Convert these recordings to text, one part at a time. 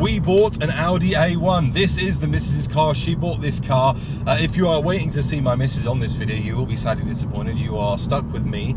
We bought an Audi A1. This is the missus's car. She bought this car. If you are waiting to see my missus on this video, you will be sadly disappointed. You are stuck with me.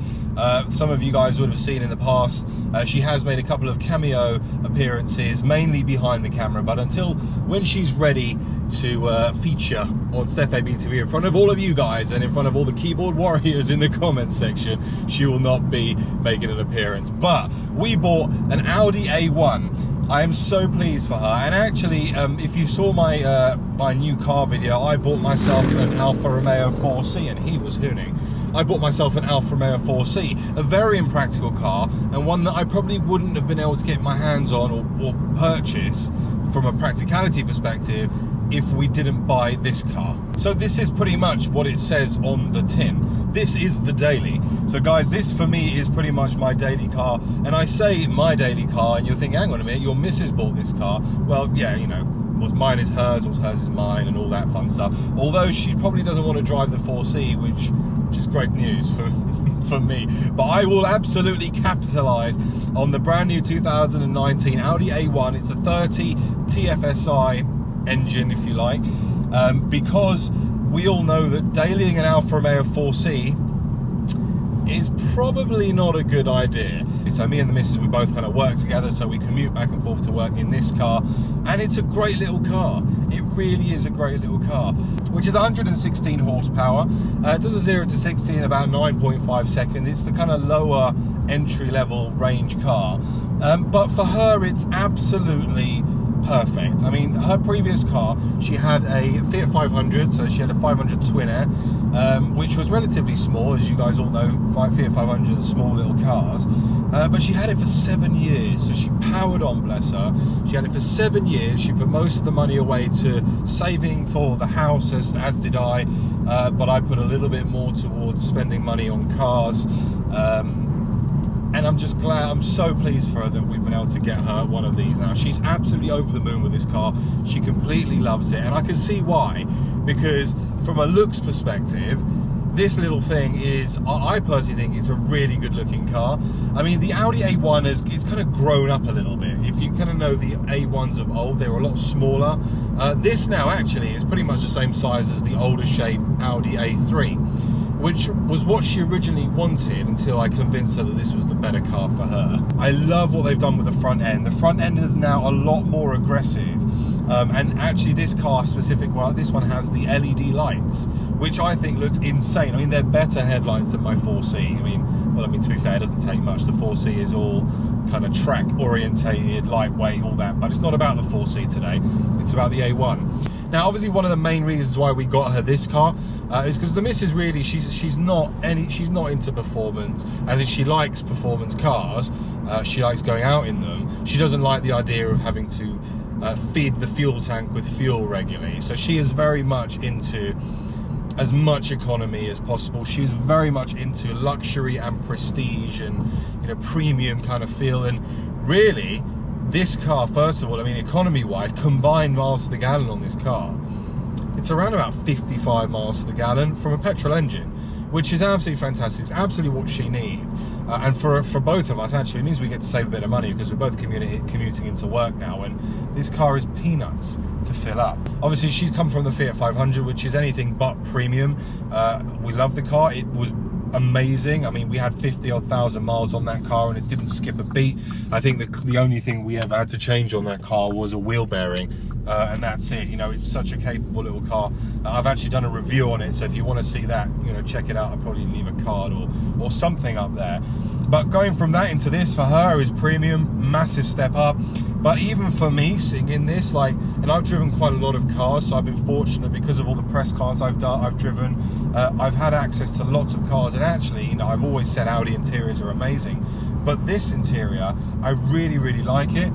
Some of you guys would have seen in the past, she has made a couple of cameo appearances, mainly behind the camera, but until when she's ready to feature on Stef ABtv in front of all of you guys and in front of all the keyboard warriors in the comments section, she will not be making an appearance. But we bought an Audi A1. I am so pleased for her, and actually if you saw my my new car video, I bought myself an Alfa Romeo 4C, and he was hooning. I bought myself an Alfa Romeo 4C, a very impractical car, and one that I probably wouldn't have been able to get my hands on or purchase from a practicality perspective if we didn't buy this car. So this is pretty much what it says on the tin. This is the daily. So guys, this for me is pretty much my daily car. And I say my daily car, and you're thinking, hang on a minute, your missus bought this car. Well, yeah, you know, what's mine is hers, what's hers is mine, and all that fun stuff. Although she probably doesn't want to drive the 4C, which is great news for me. But I will absolutely capitalize on the brand new 2019 Audi A1. It's a 30 TFSI engine, if you like, because we all know that dailying an Alfa Romeo 4C is probably not a good idea. So me and the missus, we both kind of work together, so we commute back and forth to work in this car, and it's a great little car. It really is a great little car, which is 116 horsepower. It does a 0 to 60 in about 9.5 seconds. It's the kind of lower entry-level range car, but for her it's absolutely perfect. I mean, her previous car, she had a Fiat 500, so she had a 500 Twin Air, which was relatively small, as you guys all know. Fiat 500s are small little cars, but she had it for 7 years, so she powered on, bless her. She had it for 7 years. She put most of the money away to saving for the house, as did I, but I put a little bit more towards spending money on cars. And I'm just glad, I'm so pleased for her that we've been able to get her one of these now. She's absolutely over the moon with this car. She completely loves it, and I can see why, because from a looks perspective, this little thing is, I personally think it's a really good looking car. I mean, the Audi A1 it's kind of grown up a little bit. If you kind of know the A1s of old, they were a lot smaller. This now actually is pretty much the same size as the older shape Audi A3, which was what she originally wanted until I convinced her that this was the better car for her. I love what they've done with the front end. The front end is now a lot more aggressive. And actually this car specific, well, this one has the LED lights, which I think looks insane. I mean, they're better headlights than my 4C. I mean, to be fair, it doesn't take much. The 4C is all kind of track orientated, lightweight, all that, but it's not about the 4C today. It's about the A1. Now, obviously, one of the main reasons why we got her this car is because the missus really, she's not into performance, as in she likes performance cars. She likes going out in them. She doesn't like the idea of having to feed the fuel tank with fuel regularly. So she is very much into as much economy as possible. She's very much into luxury and prestige and, you know, premium kind of feel. And really, this car, first of all, I mean, economy wise, combined miles to the gallon on this car, it's around about 55 miles to the gallon from a petrol engine, which is absolutely fantastic. It's absolutely what she needs. And for both of us, actually, it means we get to save a bit of money because we're both commuting into work now, and this car is peanuts to fill up. Obviously, she's come from the Fiat 500, which is anything but premium. We love the car. It was amazing. I mean, we had 50-odd thousand miles on that car and it didn't skip a beat. I think the only thing we ever had to change on that car was a wheel bearing, and that's it. You know, it's such a capable little car. I've actually done a review on it, so if you want to see that, you know, check it out. I'll probably leave a card or something up there. But going from that into this for her is premium, massive step up. But even for me, sitting in this, like, and I've driven quite a lot of cars, so I've been fortunate because of all the press cars I've driven. I've had access to lots of cars, and actually, you know, I've always said Audi interiors are amazing. but this interior, I really like it.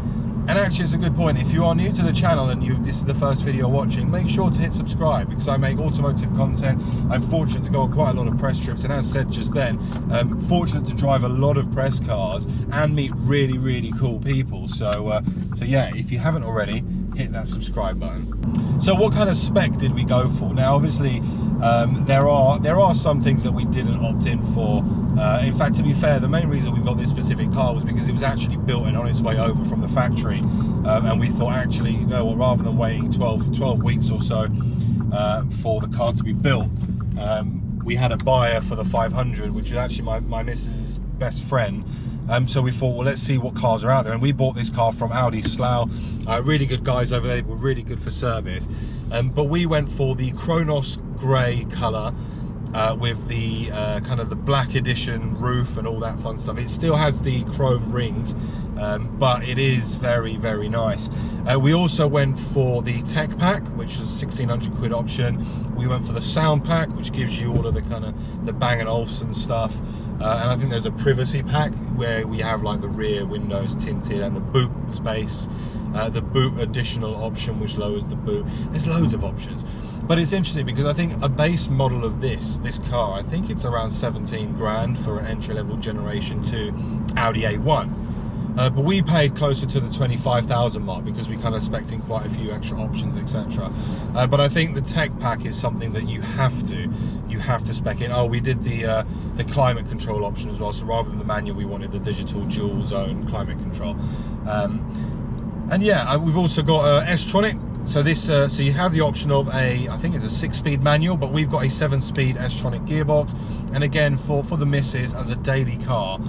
And actually, it's a good point. If you are new to the channel and this is the first video watching, make sure to hit subscribe, because I make automotive content. I'm fortunate to go on quite a lot of press trips, and as said just then, fortunate to drive a lot of press cars and meet really cool people. So yeah, if you haven't already, hit that subscribe button. So what kind of spec did we go for? Now, obviously, there are some things that we didn't opt in for. In fact, to be fair, the main reason we got this specific car was because it was actually built and on its way over from the factory, and we thought, actually, you know what, rather than waiting 12 weeks or so for the car to be built, we had a buyer for the 500, which is actually my missus' best friend. So we thought, well, let's see what cars are out there, and we bought this car from Audi Slough. Really good guys over there. They were really good for service, but we went for the Kronos grey colour, with the kind of the black edition roof and all that fun stuff. It still has the chrome rings, but it is very nice. We also went for the tech pack, which is a 1,600 quid option. We went for the sound pack, which gives you all of the kind of the Bang & Olufsen stuff. And I think there's a privacy pack where we have like the rear windows tinted and the boot space, the boot additional option which lowers the boot. There's loads of options, but it's interesting because I think a base model of this car, I think it's around 17 grand for an entry-level Generation 2 Audi A1. But we paid closer to the 25,000 mark because we kind of spec'd in quite a few extra options, etc. But I think the tech pack is something that you have to spec in. Oh, we did the climate control option as well. So rather than the manual, we wanted the digital dual zone climate control. And yeah, we've also got S-tronic. So this, so you have the option of I think it's a 6-speed manual, but we've got a 7-speed S-tronic gearbox. And again, for the missus, as a daily car,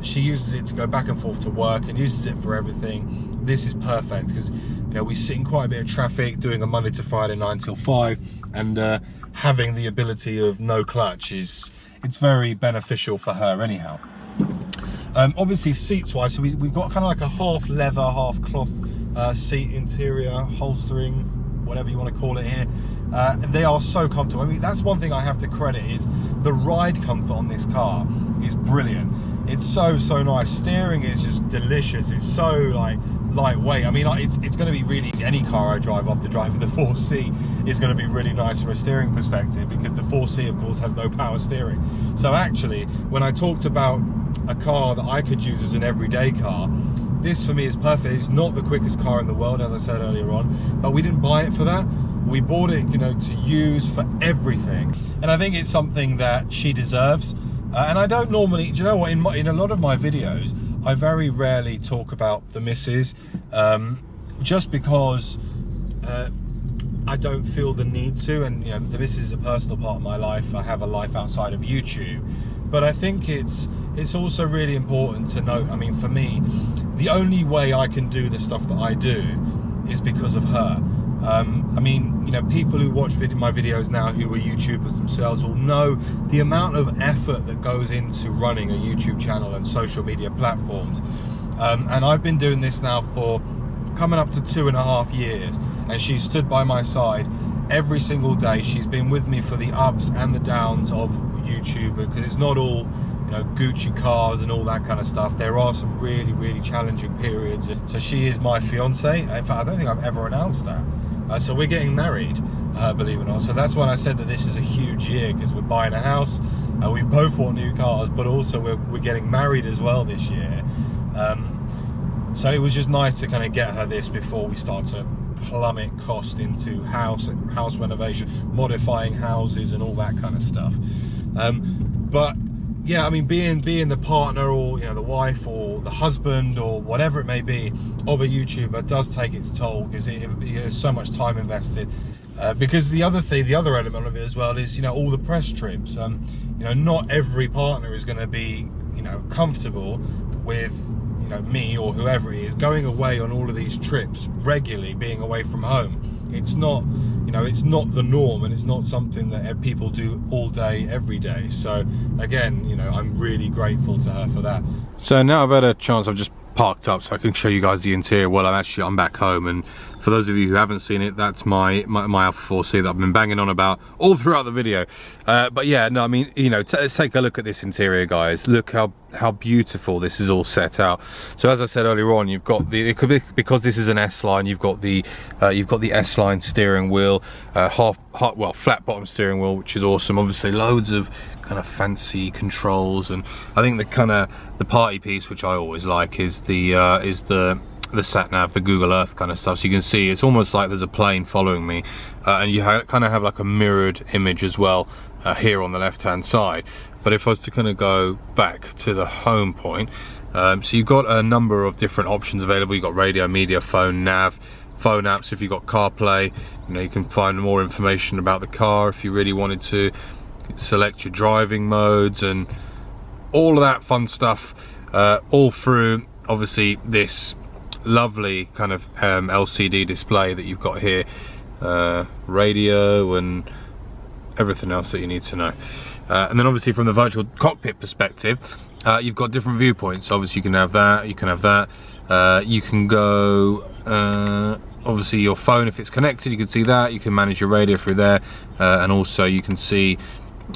she uses it to go back and forth to work and uses it for everything. This is perfect because, you know, we sit in quite a bit of traffic doing a Monday to Friday 9 till 5, and having the ability of no clutch it's very beneficial for her anyhow. Obviously, seats wise, so we've got kind of like a half leather, half cloth seat interior, holstering, whatever you want to call it here. They are so comfortable. I mean, that's one thing I have to credit, is the ride comfort on this car is brilliant. It's so nice. Steering is just delicious. It's so like lightweight. I mean, it's going to be really easy. Any car I drive after driving the 4C is going to be really nice from a steering perspective, because the 4C of course has no power steering. So actually, when I talked about a car that I could use as an everyday car, this for me is perfect. It's not the quickest car in the world, as I said earlier on, but we didn't buy it for that. We bought it, you know, to use for everything, and I think it's something that she deserves. And I don't normally, do you know what, in a lot of my videos, I very rarely talk about the missus, just because I don't feel the need to. And you know, the missus is a personal part of my life. I have a life outside of YouTube, but I think it's also really important to note, I mean, for me, the only way I can do the stuff that I do is because of her. I mean, you know, people who watch my videos now who are YouTubers themselves will know the amount of effort that goes into running a YouTube channel and social media platforms. And I've been doing this now for coming up to 2.5 years, and she stood by my side every single day. She's been with me for the ups and the downs of YouTube, because it's not all, you know, Gucci cars and all that kind of stuff. There are some really challenging periods. So she is my fiance. In fact, I don't think I've ever announced that. So we're getting married, believe it or not. So that's when I said that this is a huge year, because we're buying a house, we've both bought new cars, but also we're getting married as well this year. So it was just nice to kind of get her this before we start to plummet cost into house renovation, modifying houses and all that kind of stuff. But yeah, I mean, being the partner, or you know, the wife or the husband or whatever it may be of a YouTuber does take its toll, because there's so much time invested. Because the other element of it as well is, you know, all the press trips. You know, not every partner is going to be, you know, comfortable with, you know, me or whoever it is going away on all of these trips regularly, being away from home. It's not, you know, it's not the norm, and it's not something that people do all day, every day. So again, you know, I'm really grateful to her for that. So now I've had a chance, I've just parked up so I can show you guys the interior. Well, I'm back home, and For those of you who haven't seen it, that's my Alpha 4C that I've been banging on about all throughout the video. But yeah, no, I mean, you know, let's take a look at this interior, guys. Look how beautiful this is all set out. So as I said earlier on, you've got the, it could be, because this is an S line, you've got the S line steering wheel, flat bottom steering wheel, which is awesome. Obviously loads of kind of fancy controls, and I think the party piece, which I always like, is the sat nav, the Google Earth kind of stuff. So you can see it's almost like there's a plane following me, and you kind of have like a mirrored image as well here on the left hand side. But if I was to kind of go back to the home point, so you've got a number of different options available. You've got radio, media, phone, nav, phone apps. If you've got CarPlay, you know, you can find more information about the car if you really wanted to. Select your driving modes and all of that fun stuff, all through obviously this lovely kind of LCD display that you've got here, radio and everything else that you need to know. And then obviously from the virtual cockpit perspective, you've got different viewpoints. Obviously you can have that, you can have that, you can go obviously your phone, if it's connected, you can see that, you can manage your radio through there, and also you can see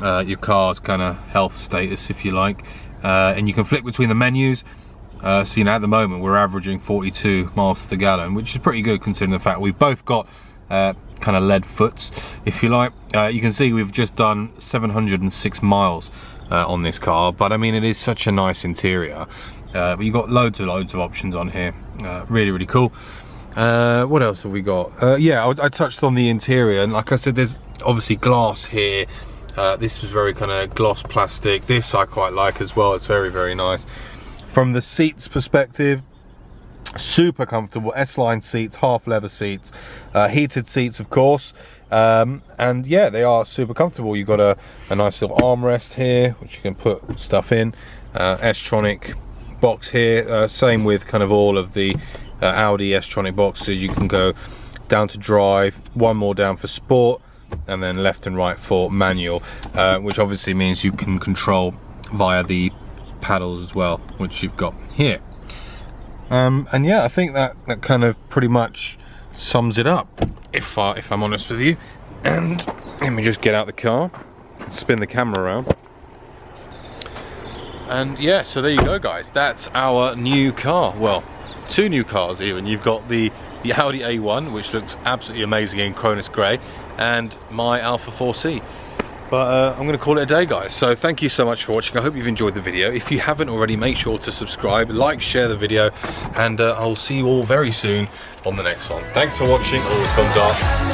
your car's kind of health status, if you like, and you can flip between the menus. So you know, at the moment we're averaging 42 miles to the gallon, which is pretty good considering the fact we've both got kind of lead foots, if you like. You can see we've just done 706 miles on this car, but I mean, it is such a nice interior. But you've got loads of options on here. Really cool. What else have we got? Yeah, I touched on the interior, and like I said, there's obviously glass here. This was very kind of gloss plastic. This I quite like as well. It's very nice. From the seats perspective, super comfortable S-line seats, half leather seats, heated seats of course, and yeah, they are super comfortable. You've got a nice little armrest here which you can put stuff in, S-tronic box here, same with kind of all of the Audi S-tronic boxes. You can go down to drive, one more down for sport, and then left and right for manual, which obviously means you can control via the paddles as well, which you've got here. And yeah, I think that kind of pretty much sums it up, if I'm honest with you. And let me just get out the car, spin the camera around. And yeah, so there you go, guys. That's our new car. Well, two new cars even. You've got the Audi A1, which looks absolutely amazing in Cronus Grey, and my Alpha 4C. But I'm going to call it a day, guys. So thank you so much for watching. I hope you've enjoyed the video. If you haven't already, make sure to subscribe, like, share the video, and I'll see you all very soon on the next one. Thanks for watching. Always thumbs up.